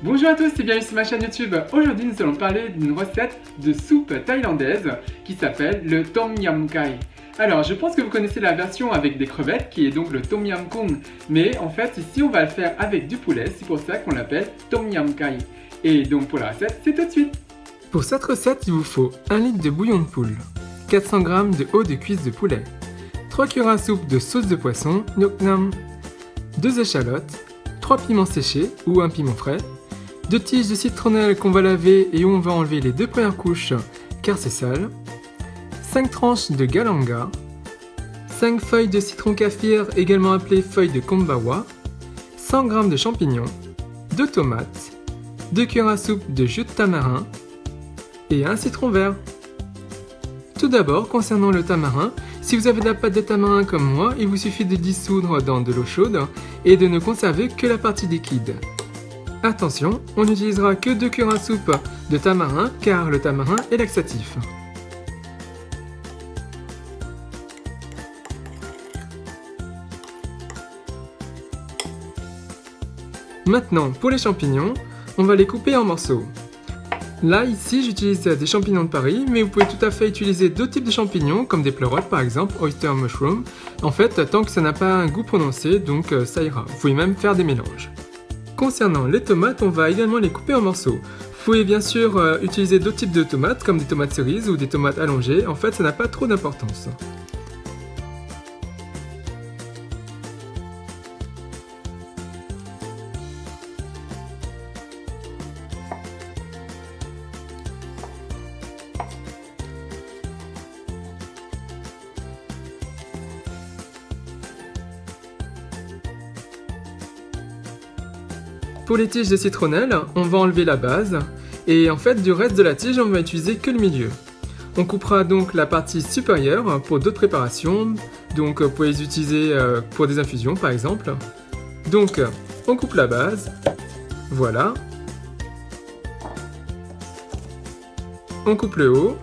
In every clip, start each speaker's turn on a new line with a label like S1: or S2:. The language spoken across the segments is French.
S1: Bonjour à tous et bienvenue sur ma chaîne YouTube. Aujourd'hui nous allons parler d'une recette de soupe thaïlandaise qui s'appelle le Tom Yam Kai. Alors je pense que vous connaissez la version avec des crevettes qui est donc le Tom Yam Kung. Mais en fait ici on va le faire avec du poulet, c'est pour ça qu'on l'appelle Tom Yam Kai. Et donc pour la recette c'est tout de suite.
S2: Pour cette recette il vous faut 1 litre de bouillon de poule, 400 g de eau de cuisse de poulet, 3 cuillères à soupe de sauce de poisson, Ngoc Nam, 2 échalotes, 3 piments séchés ou un piment frais, 2 tiges de citronnelle qu'on va laver et où on va enlever les 2 premières couches car c'est sale, 5 tranches de galanga, 5 feuilles de citron kaffir également appelées feuilles de kombawa, 100 g de champignons, 2 tomates, 2 cuillères à soupe de jus de tamarin et un citron vert. Tout d'abord, concernant le tamarin, si vous avez de la pâte de tamarin comme moi, il vous suffit de dissoudre dans de l'eau chaude et de ne conserver que la partie liquide. Attention, on n'utilisera que 2 cuillères à soupe de tamarin car le tamarin est laxatif. Maintenant, pour les champignons, on va les couper en morceaux. Là, ici, j'utilise des champignons de Paris, mais vous pouvez tout à fait utiliser d'autres types de champignons, comme des pleurotes par exemple, oyster mushroom. En fait, tant que ça n'a pas un goût prononcé, donc ça ira. Vous pouvez même faire des mélanges. Concernant les tomates, on va également les couper en morceaux. Vous pouvez bien sûr utiliser d'autres types de tomates, comme des tomates cerises ou des tomates allongées. En fait, ça n'a pas trop d'importance. Pour les tiges de citronnelle, on va enlever la base et en fait du reste de la tige on va utiliser que le milieu. On coupera donc la partie supérieure pour d'autres préparations, donc vous pouvez les utiliser pour des infusions par exemple. Donc on coupe la base, voilà. On coupe le haut.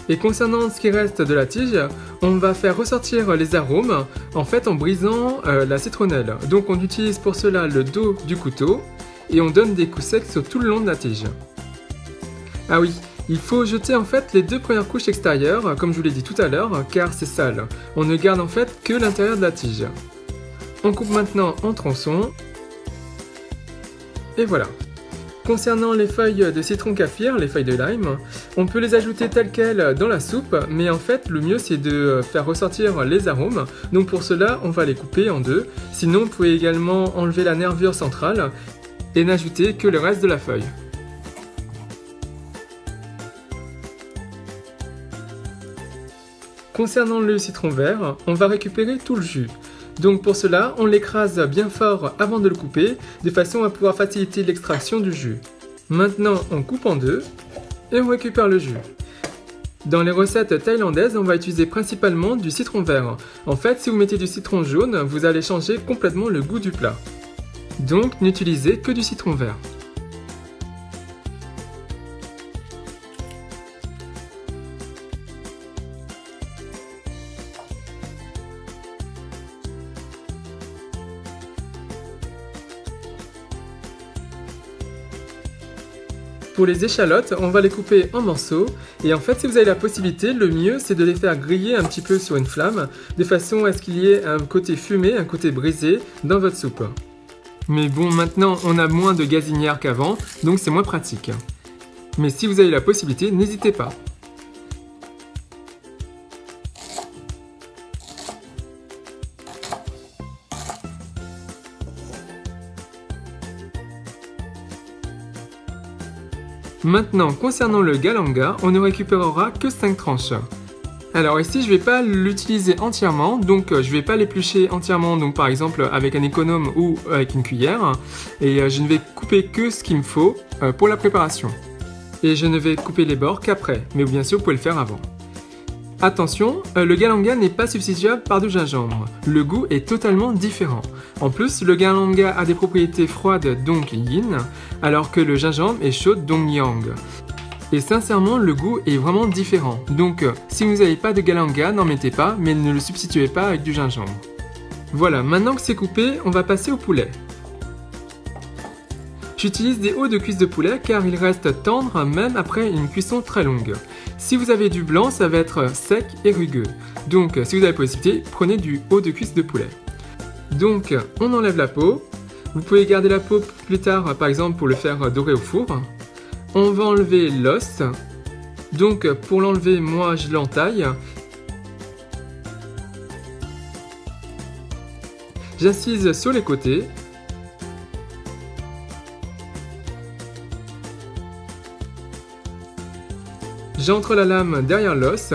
S2: Et concernant ce qui reste de la tige, on va faire ressortir les arômes en fait en brisant la citronnelle. Donc on utilise pour cela le dos du couteau et on donne des coups secs sur tout le long de la tige. Ah oui, il faut jeter en fait les 2 premières couches extérieures comme je vous l'ai dit tout à l'heure car c'est sale. On ne garde en fait que l'intérieur de la tige. On coupe maintenant en tronçons et voilà. Concernant les feuilles de citron kaffir, les feuilles de lime, on peut les ajouter telles quelles dans la soupe, mais en fait le mieux c'est de faire ressortir les arômes, donc pour cela on va les couper en 2, sinon vous pouvez également enlever la nervure centrale et n'ajouter que le reste de la feuille. Concernant le citron vert, on va récupérer tout le jus. Donc pour cela, on l'écrase bien fort avant de le couper, de façon à pouvoir faciliter l'extraction du jus. Maintenant, on coupe en 2 et on récupère le jus. Dans les recettes thaïlandaises, on va utiliser principalement du citron vert. En fait, si vous mettez du citron jaune, vous allez changer complètement le goût du plat. Donc, n'utilisez que du citron vert. Pour les échalotes, on va les couper en morceaux et en fait si vous avez la possibilité, le mieux c'est de les faire griller un petit peu sur une flamme de façon à ce qu'il y ait un côté fumé, un côté brisé dans votre soupe. Mais bon, maintenant on a moins de gazinière qu'avant, donc c'est moins pratique. Mais si vous avez la possibilité, n'hésitez pas. Maintenant, concernant le galanga, on ne récupérera que 5 tranches. Alors ici, je ne vais pas l'utiliser entièrement, donc je ne vais pas l'éplucher entièrement, donc par exemple avec un économe ou avec une cuillère. Et je ne vais couper que ce qu'il me faut pour la préparation. Et je ne vais couper les bords qu'après, mais bien sûr vous pouvez le faire avant. Attention, le galanga n'est pas substituable par du gingembre. Le goût est totalement différent. En plus, le galanga a des propriétés froides, donc yin, alors que le gingembre est chaud, donc yang. Et sincèrement, le goût est vraiment différent. Donc, si vous n'avez pas de galanga, n'en mettez pas, mais ne le substituez pas avec du gingembre. Voilà, maintenant que c'est coupé, on va passer au poulet. J'utilise des hauts de cuisse de poulet car il reste tendre même après une cuisson très longue. Si vous avez du blanc, ça va être sec et rugueux. Donc, si vous avez la possibilité, prenez du haut de cuisse de poulet. Donc, on enlève la peau. Vous pouvez garder la peau plus tard, par exemple, pour le faire dorer au four. On va enlever l'os. Donc, pour l'enlever, moi, je l'entaille. J'assise sur les côtés. J'entre la lame derrière l'os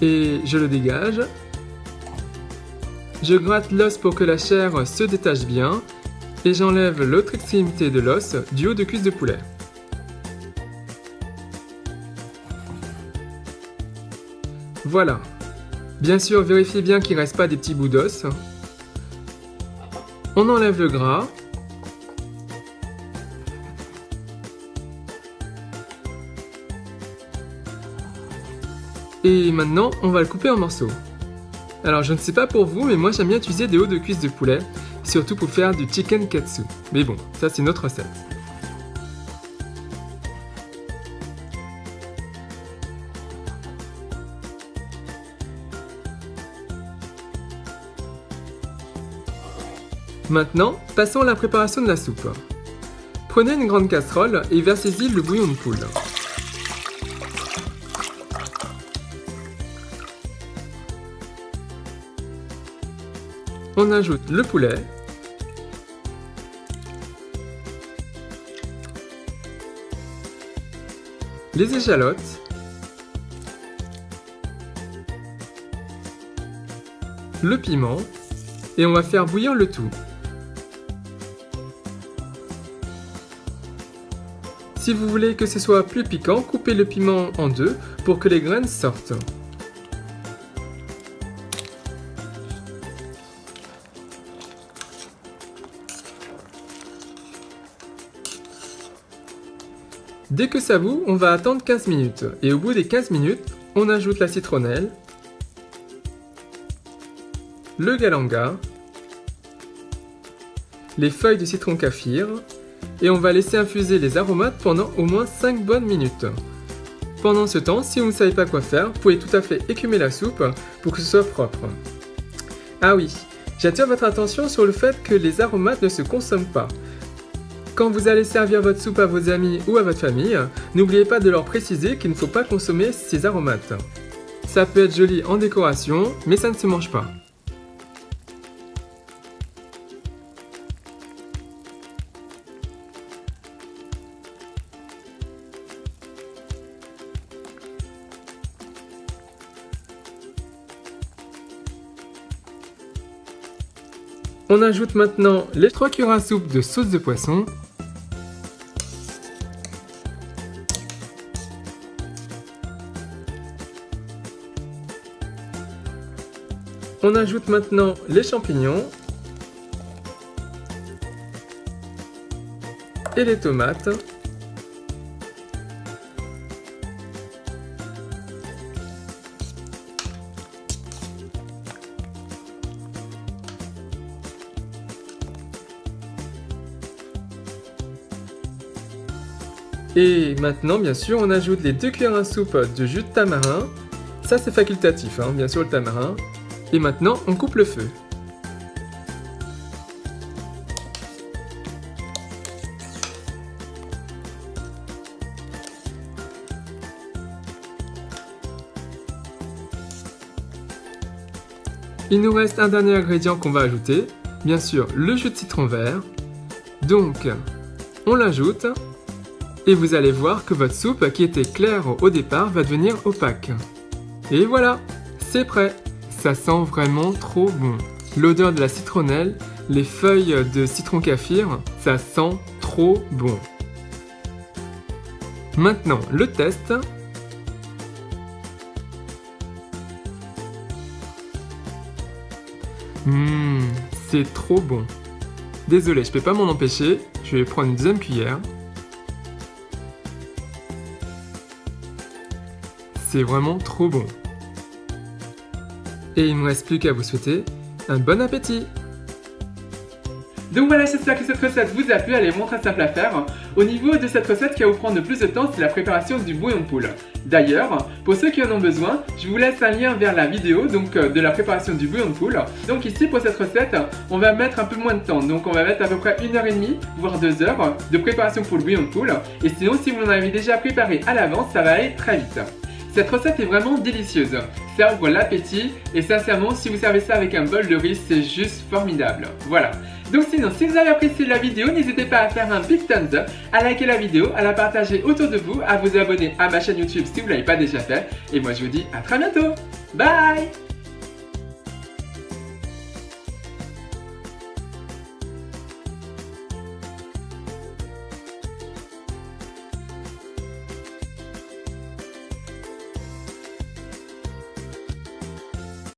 S2: et je le dégage. Je gratte l'os pour que la chair se détache bien et j'enlève l'autre extrémité de l'os du haut de cuisse de poulet. Voilà. Bien sûr, vérifiez bien qu'il ne reste pas des petits bouts d'os. On enlève le gras. Et maintenant, on va le couper en morceaux. Alors, je ne sais pas pour vous, mais moi j'aime bien utiliser des hauts de cuisse de poulet, surtout pour faire du chicken katsu. Mais bon, ça c'est notre recette. Maintenant, passons à la préparation de la soupe. Prenez une grande casserole et versez-y le bouillon de poule. On ajoute le poulet, les échalotes, le piment et on va faire bouillir le tout. Si vous voulez que ce soit plus piquant, coupez le piment en deux pour que les graines sortent. Dès que ça bout, on va attendre 15 minutes et au bout des 15 minutes, on ajoute la citronnelle, le galanga, les feuilles de citron kaffir et on va laisser infuser les aromates pendant au moins 5 bonnes minutes. Pendant ce temps, si vous ne savez pas quoi faire, vous pouvez tout à fait écumer la soupe pour que ce soit propre. Ah oui, j'attire votre attention sur le fait que les aromates ne se consomment pas. Quand vous allez servir votre soupe à vos amis ou à votre famille, n'oubliez pas de leur préciser qu'il ne faut pas consommer ces aromates. Ça peut être joli en décoration, mais ça ne se mange pas. On ajoute maintenant les 3 cuillères à soupe de sauce de poisson. On ajoute maintenant les champignons et les tomates. Et maintenant, bien sûr, on ajoute les 2 cuillères à soupe de jus de tamarin. Ça, c'est facultatif, hein, bien sûr, le tamarin. Et maintenant, on coupe le feu. Il nous reste un dernier ingrédient qu'on va ajouter. Bien sûr, le jus de citron vert. Donc, on l'ajoute. Et vous allez voir que votre soupe, qui était claire au départ, va devenir opaque. Et voilà, c'est prêt. Ça sent vraiment trop bon. L'odeur de la citronnelle, les feuilles de citron kaffir, ça sent trop bon. Maintenant, le test. C'est trop bon. Désolé, je peux pas m'en empêcher. Je vais prendre une deuxième cuillère. C'est vraiment trop bon. Et il ne me reste plus qu'à vous souhaiter un bon appétit.
S1: Donc voilà, j'espère que cette recette vous a plu, elle est vraiment très simple à faire. Au niveau de cette recette, ce qui va vous prendre le plus de temps, c'est la préparation du bouillon de poule. D'ailleurs, pour ceux qui en ont besoin, je vous laisse un lien vers la vidéo de la préparation du bouillon de poule. Donc ici, pour cette recette, on va mettre un peu moins de temps. Donc on va mettre à peu près 1h30, voire 2 heures de préparation pour le bouillon de poule. Et sinon, si vous en avez déjà préparé à l'avance, ça va aller très vite. Cette recette est vraiment délicieuse, ça ouvre l'appétit et sincèrement si vous servez ça avec un bol de riz c'est juste formidable. Voilà. Donc sinon si vous avez apprécié la vidéo n'hésitez pas à faire un big thumbs up, à liker la vidéo, à la partager autour de vous, à vous abonner à ma chaîne YouTube si vous ne l'avez pas déjà fait et moi je vous dis à très bientôt. Bye.